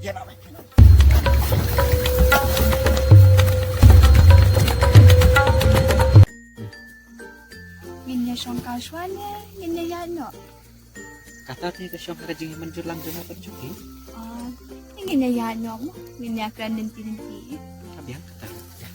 Ya nak. Minnya songkal suanya, minnya ya no. Kata dia ke syong kerajing menjulang jana berjuki. Oh, minnya ya no mo, minnya akan nanti. Tapi yang kata. Ya.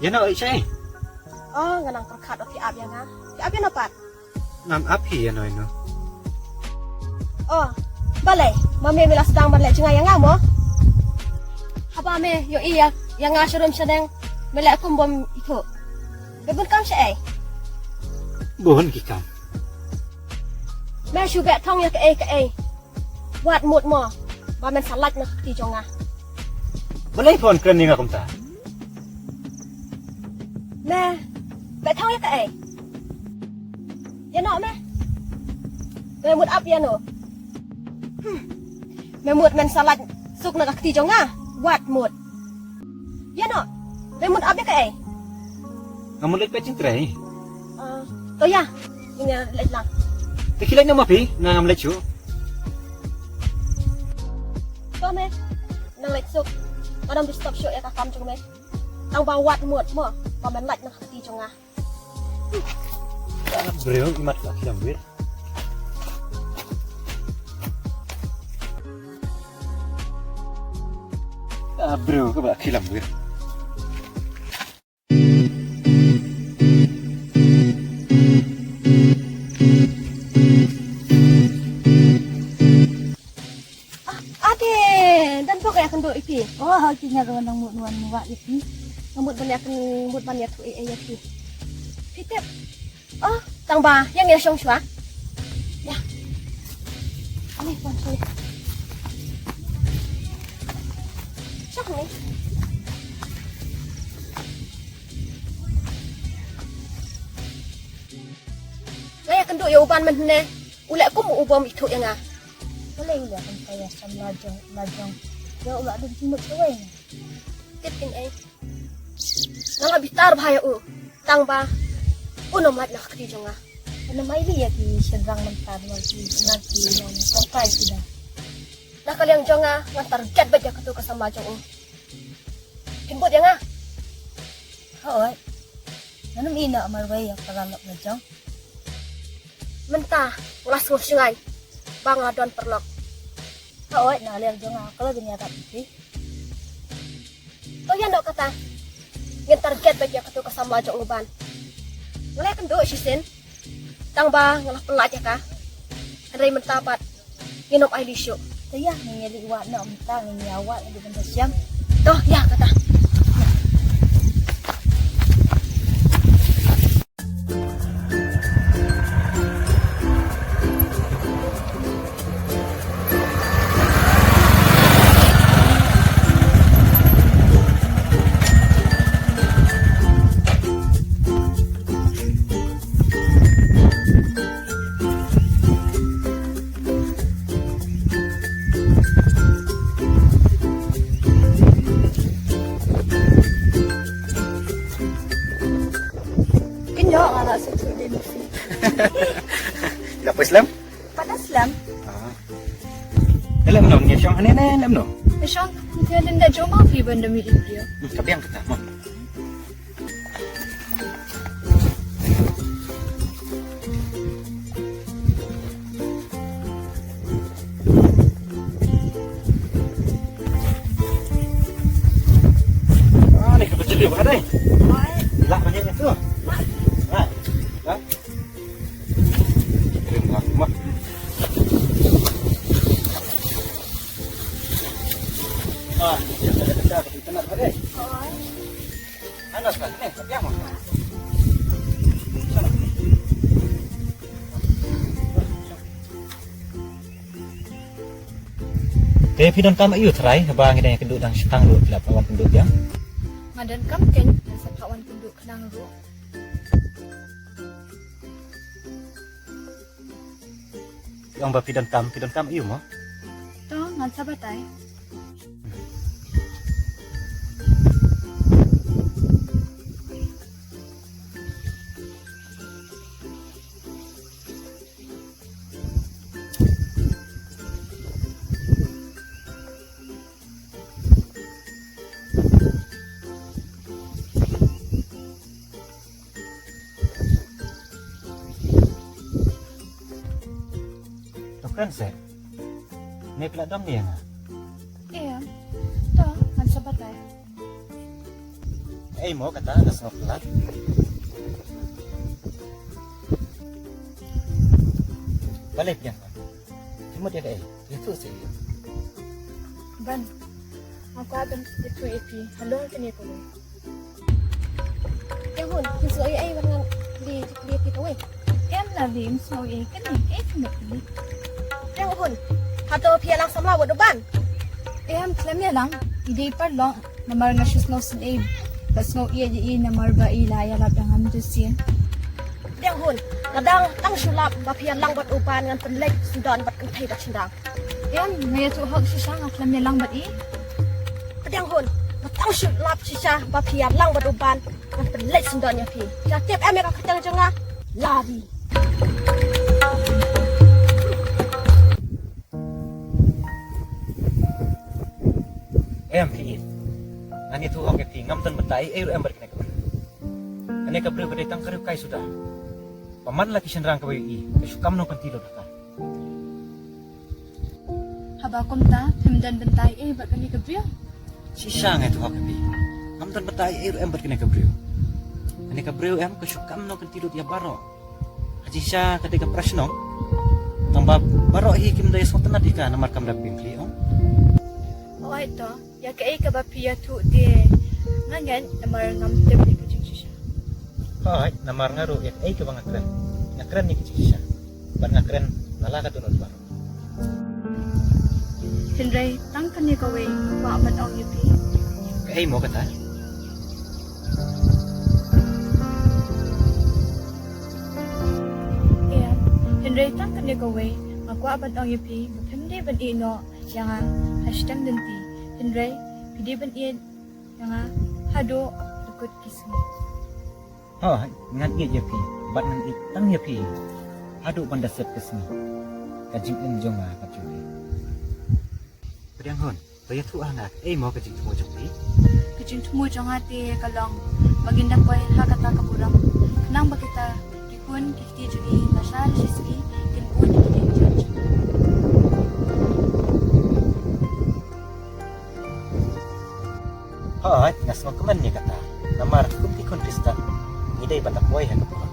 Ya nak isai. Oh, nganang terkat o tiap ya nga. Tiap ya napat. Ngam api ya no ino. Oh, balai. Mami mila sedang balai cengai yang ngamo. Haba me yo iya yang ngasurum sedang mila aku bom itu. Bebun kam syai. Buhon kikam. Me shu bet thong ya ke ai. Wat mut mo. Ba men salat na ti jonga. Boleh phone kening akum ta. Me bet thong ya ke ai. Ya no me. Me mut up ya no. Me mut men salat suk na ti jonga. Wat mut. Ya no. Me mut up ya ke ai. Kamu lihat pecing tray. To ya. Ini lek lang. Tekilai nama api ngam lecu. To me. Nang lek suk. Padam di stop show ya kakam chung me. Tang ba wat mut mo. Pa men lek na ti jonga. Bro, imat lah siang wir. Bro, ke bak kilam wir. Dan pokoknya akan doa ipi. Oh, hakinya kawan nang nuan muak itu. Ngamut banyak ngamut banyak tu ya tu. Pitep. Oh, tang ba yang ya syong shua. Ya. Ini pon sini. Syok ni. Saya akan doa ya uban mana. Ulek aku mau ubam itu yang ah. Boleh lihat kan saya sam lajong. Ya ulah ada cimut cewek. Titin eh. Nang bitar bahaya tang ba. Unom lat nak ti jonga. Ano mai dia ki sedang mentar lagi nanti yang sampai sudah. Nak kaliang jonga ngantar ket baja ketu kesama jong. Kimbut yang ah. Hoy. Ano ina marway ya paralok na jong. Mentah ulas sungai. Bang adon perlok. Hoy na liang jong kalau dinyata itu. To yan dok kata. Ngantar ket baja ketu kesama jong uban. Ngalai kan do sisin. Tang ba ngalah pelak ya ka. Andai mentapat. Nginop ai disyo. Saya ngeli wa na umta ngeli awak di benda siam. Toh ya kata. Kinyo ala sa tudin. Apa Islam? Pada Islam. Dalam no ni syong ane dalam no. Syong, dia tidak joma pi benda mi dia. Tapi yang kata mo. Ni kecil dia ada. Lah banyaknya tu. Nah. Lah. Terima kasih. Ya, kita nak ada. Ano sekali ni? Tapi apa? Te pidon kam ayu try habang ida kenduk dang stang lu lap awan kenduk ya. Madan kam ken sa kawan penduk kenang ru. Yang ba pidon kam ayu mo. To ngan sabatay. Kan se. Ne pula dom dia nga. Iya. To ngan sabatay. Mo kata das no pula. Balik yang. Cuma dia kai. Itu sih. Ban. Aku akan itu ipi. Halo kini ko. Yang hun, kisu ay warngan di itu weh. Em là vì em soi ấy cái này cái không được đi. Yang hun, hato pia lang samla wa doban. Em làm ya lang. Hindi pa long. Namar nga siya snow sin aim. Bas ngau iya di namar ba ilaya lab yang am dusin. Yang hun, nadang tang sulap ba pia lang wat upan ngan penlek sudan bat kan thai dak sindang. Em ngaya tu hak siya nga lam ya lang ba i. Yang hun, tang sulap sisa ba pia lang wat upan ngan penlek sudan ya pi. Ja tiap em ka katang janga lari. Em thì ani tu ok thì ngam tan betai em berkena ke. Ane ka bro kadai tang karu kai sudah. Paman lagi senrang ka bayi ke sukam no pentilo dah. Haba kom ta himdan bentai ba kani ka brio. Sisa ngai tu ok pi. Ngam tan betai em berkena ke bro. Ane ka bro em ke sukam no pentilo dia baro. Haji sya kadai ka prasno. Tambah baro hi kim dai sotanat ika namar kam dak pimpli om. Oh ito, ya kay ka ba pia tu de nganyan namar ngam tep ni ka siya. Hai, namar ngaru ya ka bang akren. Akren ni kecil sya. Ban akren nala ka tunod baro. Henry, tang kan ni ka we wa man ong yupi. Ka mo kata. Iya, Henry tang kan ni ka we aku abad ong yupi, hindi ban ino yang hashtag nanti. Henry, pidi ban in yang hado dukut kismu. Hai, ngan iya je pi. Bat ngan itang ya pi. Hadu banda set kesni. Kajing en jonga ka cuti. Pedang hon, baya tu anak. Mo kajing tu mo cuti. Kecing tumu jang hati kalong maginda koy hakata kapuram. Kenang ba kita kikun kikti juri nasal sisri kinpun kikti judge. Hai, ngas mo kemen ni kata. Namar kumti kon krista. Idai batak boy ha kapura.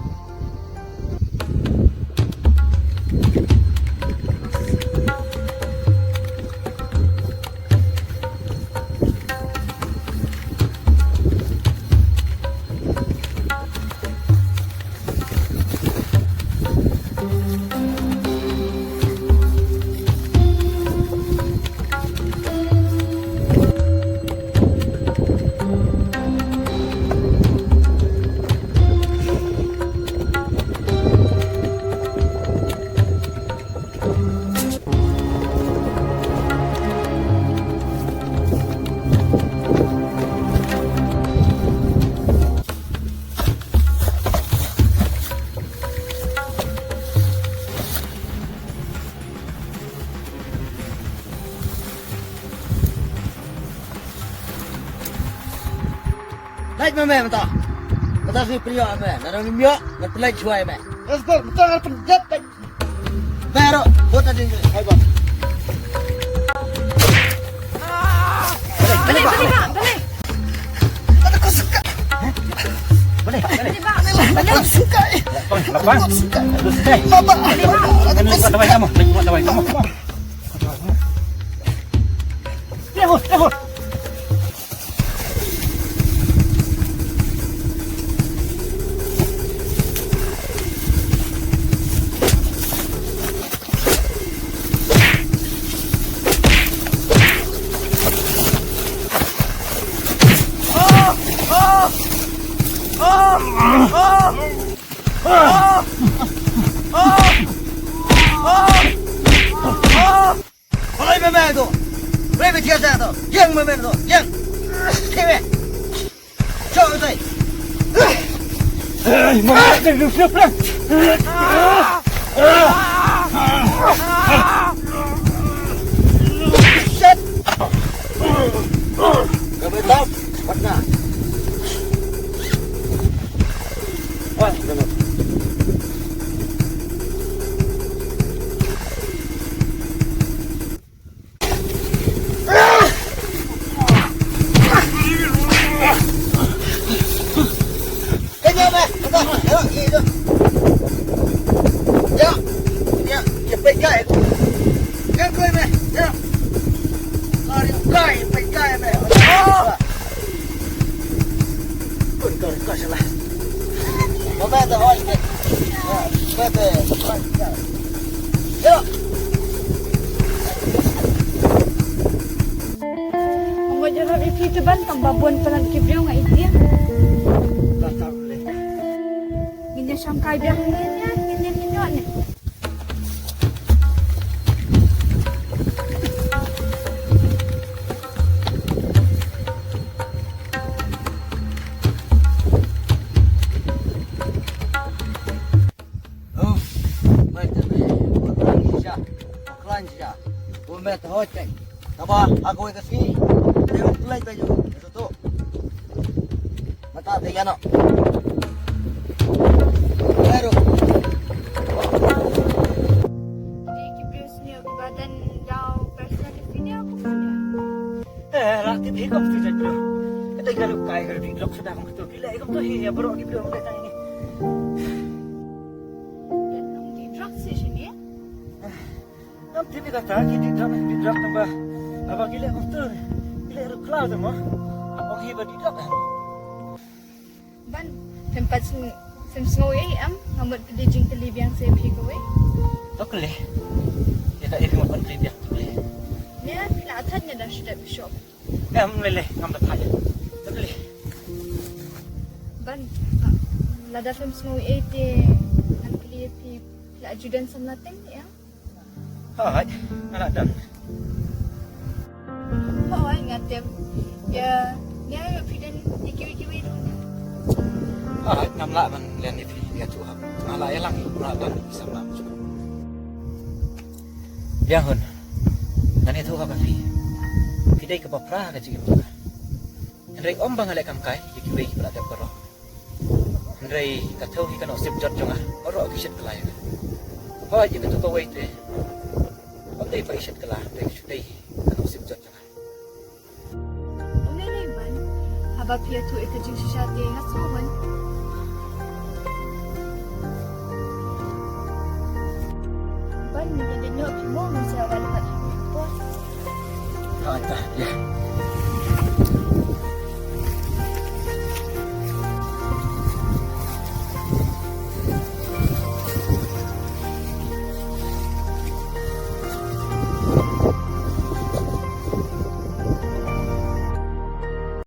Naik meme mata. Mata si priyo ame. Nara mimyo, na pelai chuai ame. Let's go. Mata ngar penjat. Pero, buat tadi. Hai bang. Balik, balik, Pak, balik. Aku suka. Boleh. Balik, Pak, balik. Aku suka. Lapang. Aku suka. Terus deh. Bapak. Kan ni kuat kamu. Kuat kamu. Lehut. 没听见的，听没没的，听，听没？叫对。哎，妈，这个是不是？Shit! Kami top, pat na. What? Ganun. Ganyan ba? Ito, ito. Ya, ya, ya, pegay. Yan ko ba? Ya. Pegay, pegay ba? Pegay sila. Mamaya hoy. Pwede. Ya. Ang majalah ipi tu ban tambabuan pelan kibriyo nga iti. Ganyan siyang kaibiyang ganyan, ganyan ganyan. Oh, pwede ba? Baklan siya. Bumet hoy. Tama, ako ay kasi. Yung tulay ba yun? Ito to. Mata, tingnan o. Pero, Di kibriyo niya badan daw personality niya ako ba niya? Rakit hikap tu saja. Kita kalau kaya kalau di blok sudah kamu tu gila. Kamu tu ya baru lagi belum datang ini. Yan ang di drugs siya niya. Nam tibi kata kita di drop tambah. Apa gila kamu tu? Gila itu cloud tu mah. Apa hiba di drop? Ban, tempat semua am ngamut kedijing telibiyang sa ipi ko eh. Tak boleh. Ya tak ikut makan trip ya. Boleh. Niya, pinatad niya dah siya bishop. Boleh. Ngam tak kaya. Tak boleh. Ban, lada semua iti ang pilipi pila ajudan sa natin ya. Hai, anak dan. Oo, ngatem. Ya, niya pidan ikiwi-kiwi ron. Hai, ngam lah man lian itu dia tu hab. Malah elang pula dan bisa lam. Ya hun. Dan itu hab kafi. Pidai ke bapra ka jigi buka. Andrei om bang alek kam kai, ikiwi ki berada baro. Andrei ka thau hi kana sip jot jonga. Oro ki shit kelai. Hai, itu tu wait eh. Om dei pai shit kela, dei shudai kana sip jot jonga. Umilay ban, haba piya tu ikajing siya ti hasuman. Ban, hindi nyo mo masaya wala ka. Hai, ya.